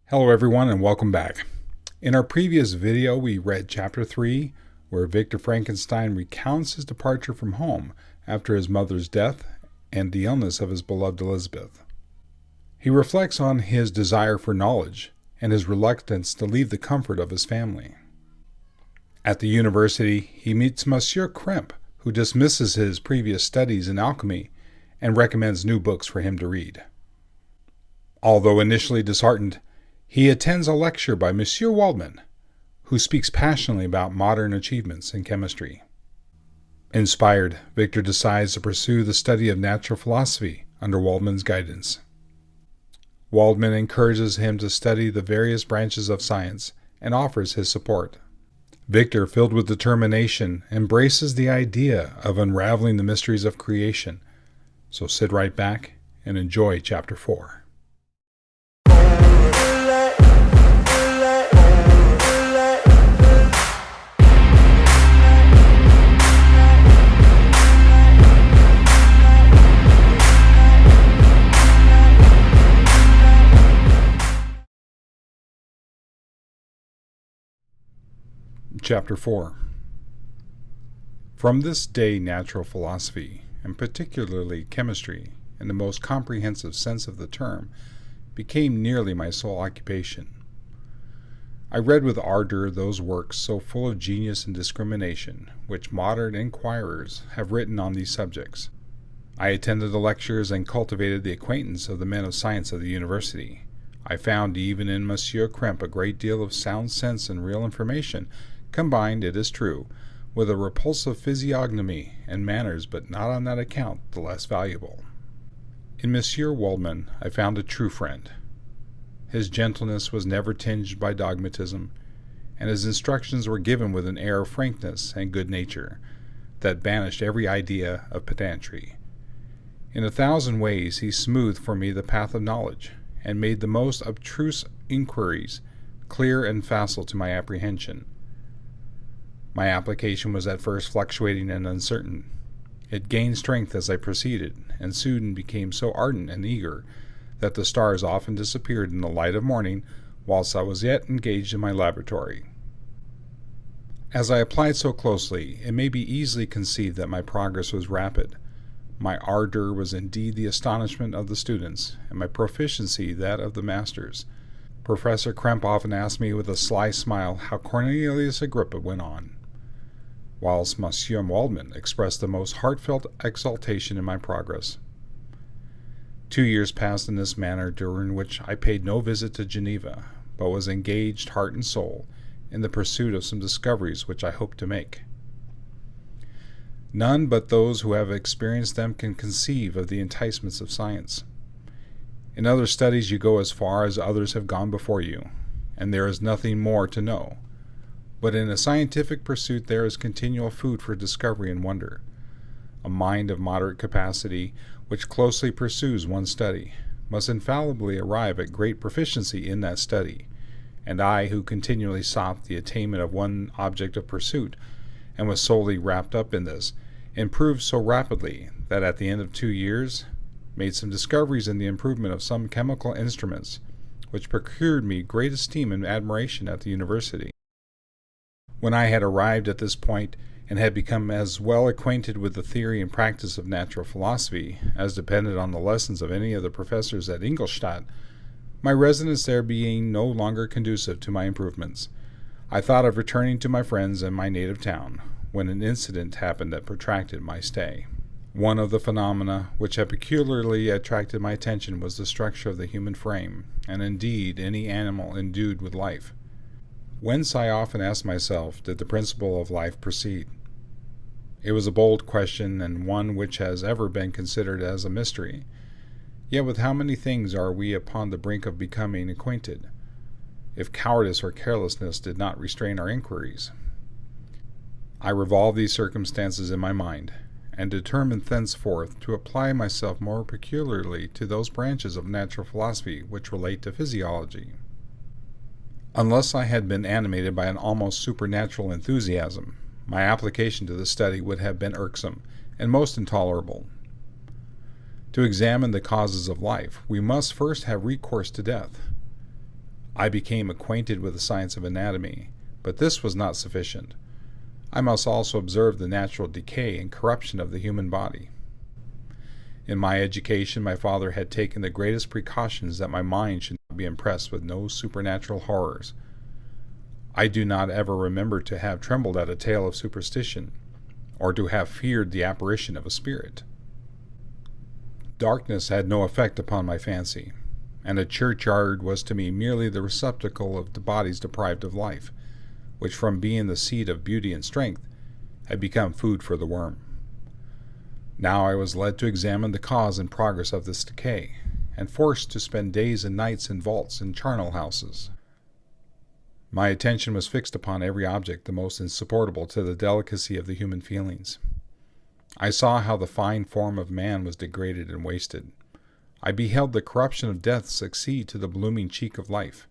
Hello everyone and welcome back. In our previous video we read chapter 3 where Victor Frankenstein recounts his departure from home after his mother's death and the illness of his beloved Elizabeth. He reflects on his desire for knowledge and his reluctance to leave the comfort of his family. At the university he meets Monsieur Krempe, who dismisses his previous studies in alchemy and recommends new books for him to read. Although initially disheartened, he attends a lecture by Monsieur Waldman, who speaks passionately about modern achievements in chemistry. Inspired, Victor decides to pursue the study of natural philosophy under Waldman's guidance. Waldman encourages him to study the various branches of science and offers his support. Victor, filled with determination, embraces the idea of unraveling the mysteries of creation. So sit right back and enjoy Chapter 4. Chapter 4. From this day natural philosophy, and particularly chemistry, in the most comprehensive sense of the term, became nearly my sole occupation. I read with ardor those works so full of genius and discrimination, which modern inquirers have written on these subjects. I attended the lectures and cultivated the acquaintance of the men of science of the university. I found even in Monsieur Krempe a great deal of sound sense and real information, combined, it is true, with a repulsive physiognomy and manners, but not on that account the less valuable. In Monsieur Waldman I found a true friend. His gentleness was never tinged by dogmatism, and his instructions were given with an air of frankness and good nature that banished every idea of pedantry. In 1,000 ways he smoothed for me the path of knowledge, and made the most abstruse inquiries clear and facile to my apprehension. My application was at first fluctuating and uncertain. It gained strength as I proceeded, and soon became so ardent and eager that the stars often disappeared in the light of morning whilst I was yet engaged in my laboratory. As I applied so closely, it may be easily conceived that my progress was rapid. My ardor was indeed the astonishment of the students, and my proficiency that of the masters. Professor Krempe often asked me with a sly smile how Cornelius Agrippa went on, whilst Monsieur Waldman expressed the most heartfelt exultation in my progress. 2 years passed in this manner, during which I paid no visit to Geneva, but was engaged heart and soul in the pursuit of some discoveries which I hoped to make. None but those who have experienced them can conceive of the enticements of science. In other studies you go as far as others have gone before you, and there is nothing more to know. But in a scientific pursuit there is continual food for discovery and wonder. A mind of moderate capacity, which closely pursues one study, must infallibly arrive at great proficiency in that study, and I, who continually sought the attainment of one object of pursuit, and was solely wrapped up in this, improved so rapidly that at the end of 2 years made some discoveries in the improvement of some chemical instruments, which procured me great esteem and admiration at the university. When I had arrived at this point, and had become as well acquainted with the theory and practice of natural philosophy as depended on the lessons of any of the professors at Ingolstadt, my residence there being no longer conducive to my improvements, I thought of returning to my friends and my native town, when an incident happened that protracted my stay. One of the phenomena which had peculiarly attracted my attention was the structure of the human frame, and indeed any animal endued with life. Whence, I often asked myself, did the principle of life proceed? It was a bold question, and one which has ever been considered as a mystery. Yet with how many things are we upon the brink of becoming acquainted, if cowardice or carelessness did not restrain our inquiries? I revolved these circumstances in my mind, and determined thenceforth to apply myself more peculiarly to those branches of natural philosophy which relate to physiology. Unless I had been animated by an almost supernatural enthusiasm, my application to the study would have been irksome and most intolerable. To examine the causes of life, we must first have recourse to death. I became acquainted with the science of anatomy, but this was not sufficient. I must also observe the natural decay and corruption of the human body. In my education, my father had taken the greatest precautions that my mind should not be impressed with no supernatural horrors. I do not ever remember to have trembled at a tale of superstition, or to have feared the apparition of a spirit. Darkness had no effect upon my fancy, and a churchyard was to me merely the receptacle of the bodies deprived of life, which from being the seat of beauty and strength had become food for the worm. Now I was led to examine the cause and progress of this decay, and forced to spend days and nights in vaults and charnel houses. My attention was fixed upon every object the most insupportable to the delicacy of the human feelings. I saw how the fine form of man was degraded and wasted. I beheld the corruption of death succeed to the blooming cheek of life.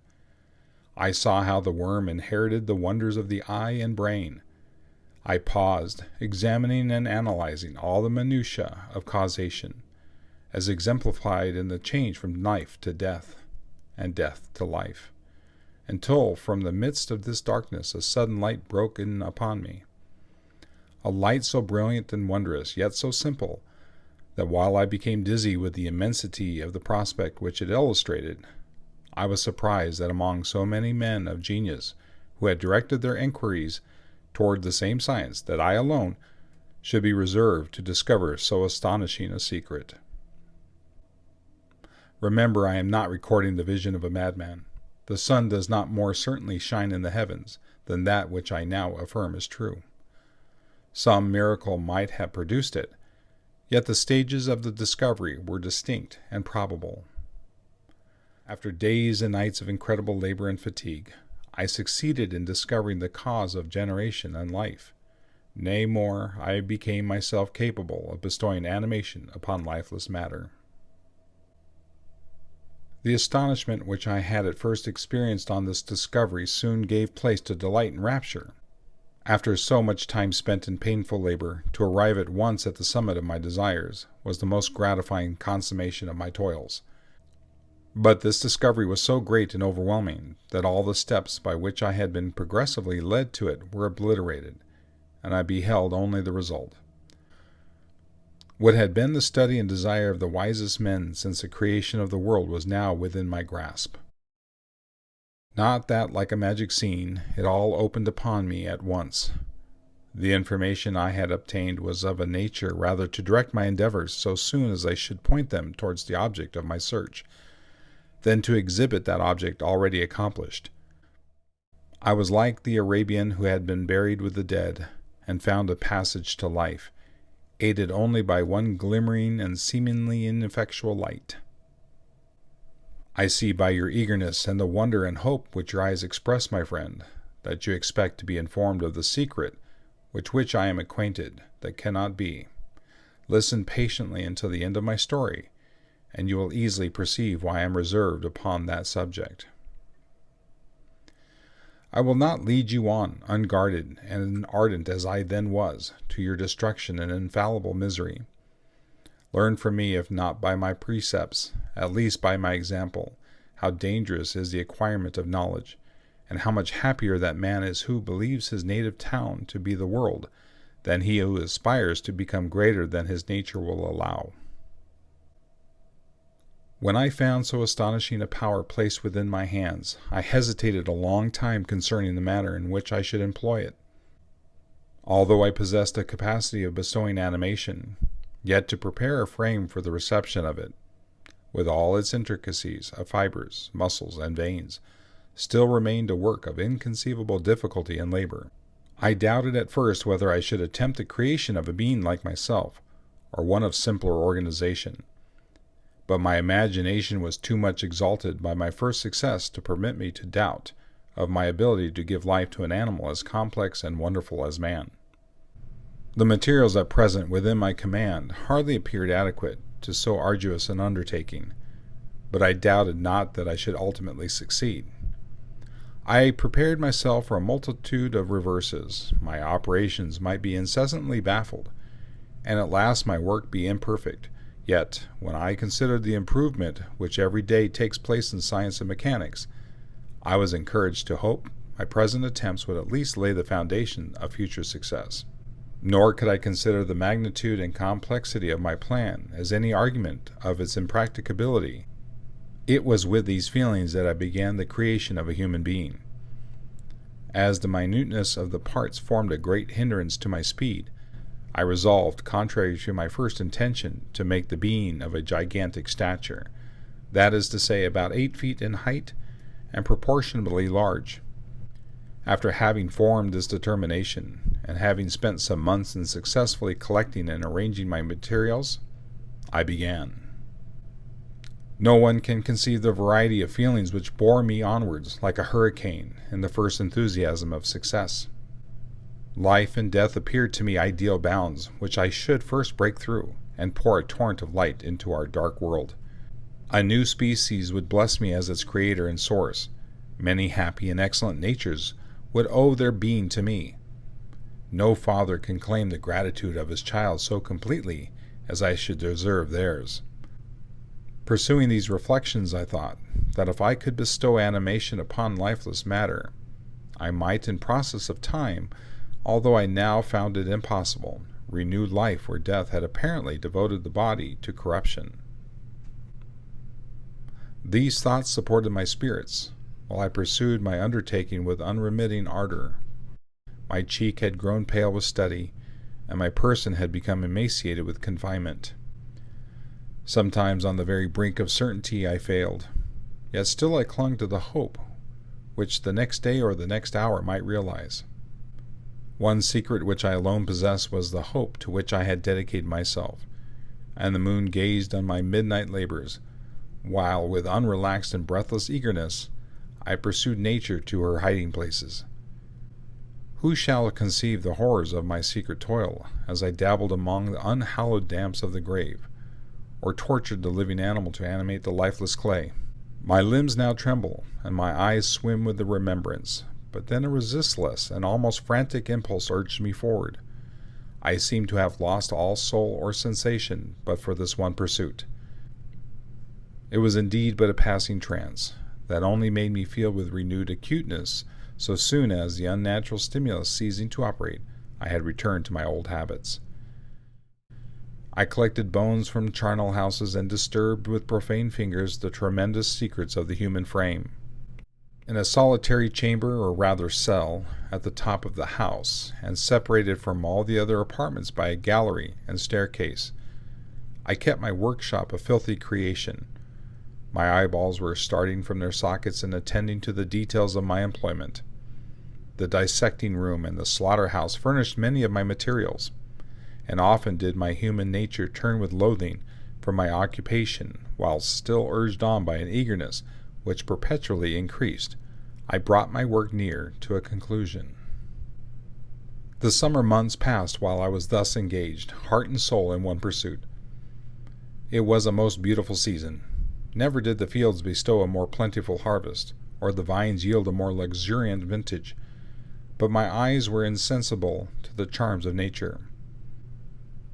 I saw how the worm inherited the wonders of the eye and brain. I paused, examining and analyzing all the minutiae of causation, as exemplified in the change from life to death, and death to life, until from the midst of this darkness a sudden light broke in upon me. A light so brilliant and wondrous, yet so simple, that while I became dizzy with the immensity of the prospect which it illustrated, I was surprised that among so many men of genius who had directed their inquiries toward the same science, that I alone should be reserved to discover so astonishing a secret. Remember, I am not recording the vision of a madman. The sun does not more certainly shine in the heavens than that which I now affirm is true. Some miracle might have produced it, yet the stages of the discovery were distinct and probable. After days and nights of incredible labor and fatigue, I succeeded in discovering the cause of generation and life. Nay, more, I became myself capable of bestowing animation upon lifeless matter. The astonishment which I had at first experienced on this discovery soon gave place to delight and rapture. After so much time spent in painful labor, to arrive at once at the summit of my desires was the most gratifying consummation of my toils. But this discovery was so great and overwhelming that all the steps by which I had been progressively led to it were obliterated, and I beheld only the result. What had been the study and desire of the wisest men since the creation of the world was now within my grasp. Not that, like a magic scene, it all opened upon me at once. The information I had obtained was of a nature rather to direct my endeavors so soon as I should point them towards the object of my search, than to exhibit that object already accomplished. I was like the Arabian who had been buried with the dead, and found a passage to life, aided only by one glimmering and seemingly ineffectual light. I see by your eagerness and the wonder and hope which your eyes express, my friend, that you expect to be informed of the secret with which I am acquainted, that cannot be. Listen patiently until the end of my story, and you will easily perceive why I am reserved upon that subject. I will not lead you on, unguarded and ardent as I then was, to your destruction and infallible misery. Learn from me, if not by my precepts, at least by my example, how dangerous is the acquirement of knowledge, and how much happier that man is who believes his native town to be the world, than he who aspires to become greater than his nature will allow. When I found so astonishing a power placed within my hands, I hesitated a long time concerning the manner in which I should employ it. Although I possessed a capacity of bestowing animation, yet to prepare a frame for the reception of it, with all its intricacies of fibers, muscles, and veins, still remained a work of inconceivable difficulty and labor. I doubted at first whether I should attempt the creation of a being like myself, or one of simpler organization. But my imagination was too much exalted by my first success to permit me to doubt of my ability to give life to an animal as complex and wonderful as man. The materials at present within my command hardly appeared adequate to so arduous an undertaking, but I doubted not that I should ultimately succeed. I prepared myself for a multitude of reverses. My operations might be incessantly baffled, and at last my work be imperfect. Yet, when I considered the improvement which every day takes place in science and mechanics, I was encouraged to hope my present attempts would at least lay the foundation of future success. Nor could I consider the magnitude and complexity of my plan as any argument of its impracticability. It was with these feelings that I began the creation of a human being. As the minuteness of the parts formed a great hindrance to my speed, I resolved, contrary to my first intention, to make the being of a gigantic stature, that is to say, about 8 feet in height and proportionably large. After having formed this determination, and having spent some months in successfully collecting and arranging my materials, I began. No one can conceive the variety of feelings which bore me onwards like a hurricane in the first enthusiasm of success. Life and death appeared to me ideal bounds which I should first break through and pour a torrent of light into our dark world. A new species would bless me as its creator and source. Many happy and excellent natures would owe their being to me. No father can claim the gratitude of his child so completely as I should deserve theirs. Pursuing these reflections, I thought that if I could bestow animation upon lifeless matter, I might, in process of time, although I now found it impossible, renew life where death had apparently devoted the body to corruption. These thoughts supported my spirits, while I pursued my undertaking with unremitting ardor. My cheek had grown pale with study, and my person had become emaciated with confinement. Sometimes on the very brink of certainty I failed, yet still I clung to the hope which the next day or the next hour might realize. One secret which I alone possessed was the hope to which I had dedicated myself, and the moon gazed on my midnight labors, while with unrelaxed and breathless eagerness I pursued nature to her hiding places. Who shall conceive the horrors of my secret toil as I dabbled among the unhallowed damps of the grave, or tortured the living animal to animate the lifeless clay? My limbs now tremble, and my eyes swim with the remembrance, but then a resistless and almost frantic impulse urged me forward. I seemed to have lost all soul or sensation but for this one pursuit. It was indeed but a passing trance, that only made me feel with renewed acuteness so soon as, the unnatural stimulus ceasing to operate, I had returned to my old habits. I collected bones from charnel houses and disturbed with profane fingers the tremendous secrets of the human frame. In a solitary chamber, or rather cell, at the top of the house, and separated from all the other apartments by a gallery and staircase, I kept my workshop a filthy creation. My eyeballs were starting from their sockets and attending to the details of my employment. The dissecting room and the slaughterhouse furnished many of my materials, and often did my human nature turn with loathing from my occupation, while still urged on by an eagerness which perpetually increased, I brought my work near to a conclusion. The summer months passed while I was thus engaged, heart and soul, in one pursuit. It was a most beautiful season. Never did the fields bestow a more plentiful harvest, or the vines yield a more luxuriant vintage, but my eyes were insensible to the charms of nature,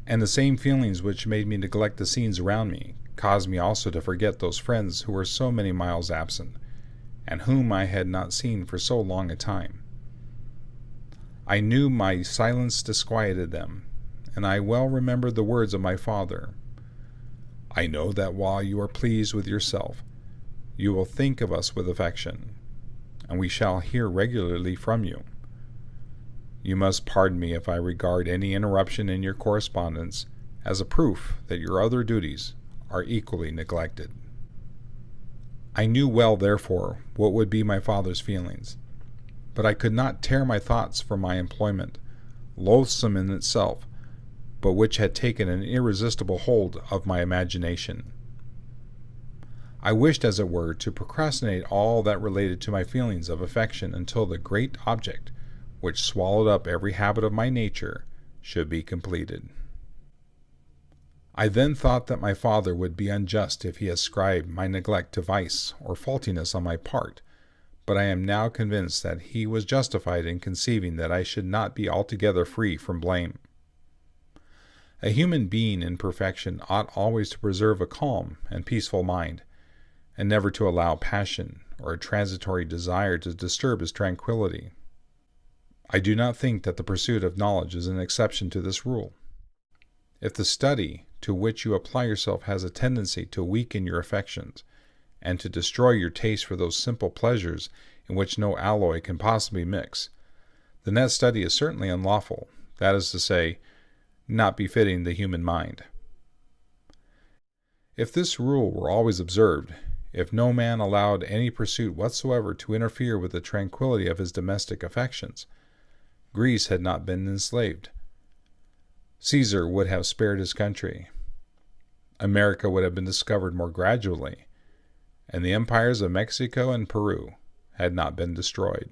and the same feelings which made me neglect the scenes around me caused me also to forget those friends who were so many miles absent, and whom I had not seen for so long a time. I knew my silence disquieted them, and I well remembered the words of my father. I know that while you are pleased with yourself, you will think of us with affection, and we shall hear regularly from you. You must pardon me if I regard any interruption in your correspondence as a proof that your other duties are equally neglected. I knew well, therefore, what would be my father's feelings, but I could not tear my thoughts from my employment, loathsome in itself, but which had taken an irresistible hold of my imagination. I wished, as it were, to procrastinate all that related to my feelings of affection until the great object, which swallowed up every habit of my nature, should be completed. I then thought that my father would be unjust if he ascribed my neglect to vice or faultiness on my part, but I am now convinced that he was justified in conceiving that I should not be altogether free from blame. A human being in perfection ought always to preserve a calm and peaceful mind, and never to allow passion or a transitory desire to disturb his tranquility. I do not think that the pursuit of knowledge is an exception to this rule. If the study to which you apply yourself has a tendency to weaken your affections, and to destroy your taste for those simple pleasures in which no alloy can possibly mix, then that study is certainly unlawful, that is to say, not befitting the human mind. If this rule were always observed, if no man allowed any pursuit whatsoever to interfere with the tranquility of his domestic affections, Greece had not been enslaved. Caesar would have spared his country. America would have been discovered more gradually, and the empires of Mexico and Peru had not been destroyed.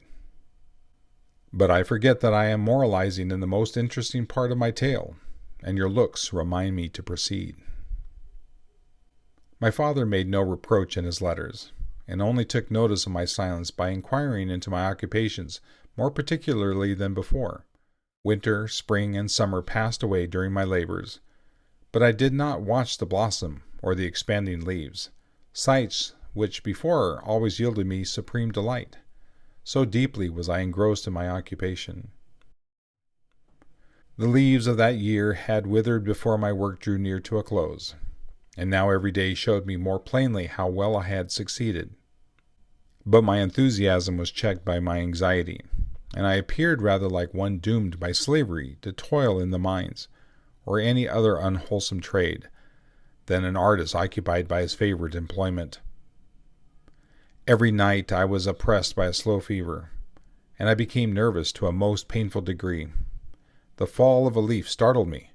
But I forget that I am moralizing in the most interesting part of my tale, and your looks remind me to proceed. My father made no reproach in his letters, and only took notice of my silence by inquiring into my occupations more particularly than before. Winter, spring, and summer passed away during my labors, but I did not watch the blossom or the expanding leaves, sights which before always yielded me supreme delight. So deeply was I engrossed in my occupation. The leaves of that year had withered before my work drew near to a close, and now every day showed me more plainly how well I had succeeded. But my enthusiasm was checked by my anxiety, and I appeared rather like one doomed by slavery to toil in the mines, or any other unwholesome trade, than an artist occupied by his favorite employment. Every night I was oppressed by a slow fever, and I became nervous to a most painful degree. The fall of a leaf startled me,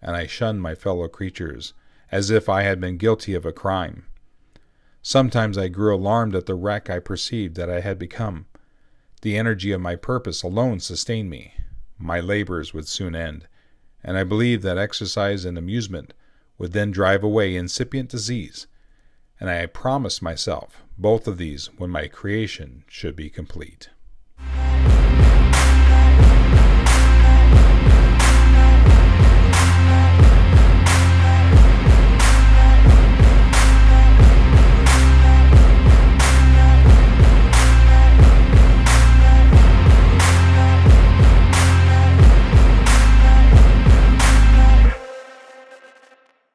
and I shunned my fellow creatures, as if I had been guilty of a crime. Sometimes I grew alarmed at the wreck I perceived that I had become. The energy of my purpose alone sustained me. My labors would soon end, and I believed that exercise and amusement would then drive away incipient disease, and I promised myself both of these when my creation should be complete.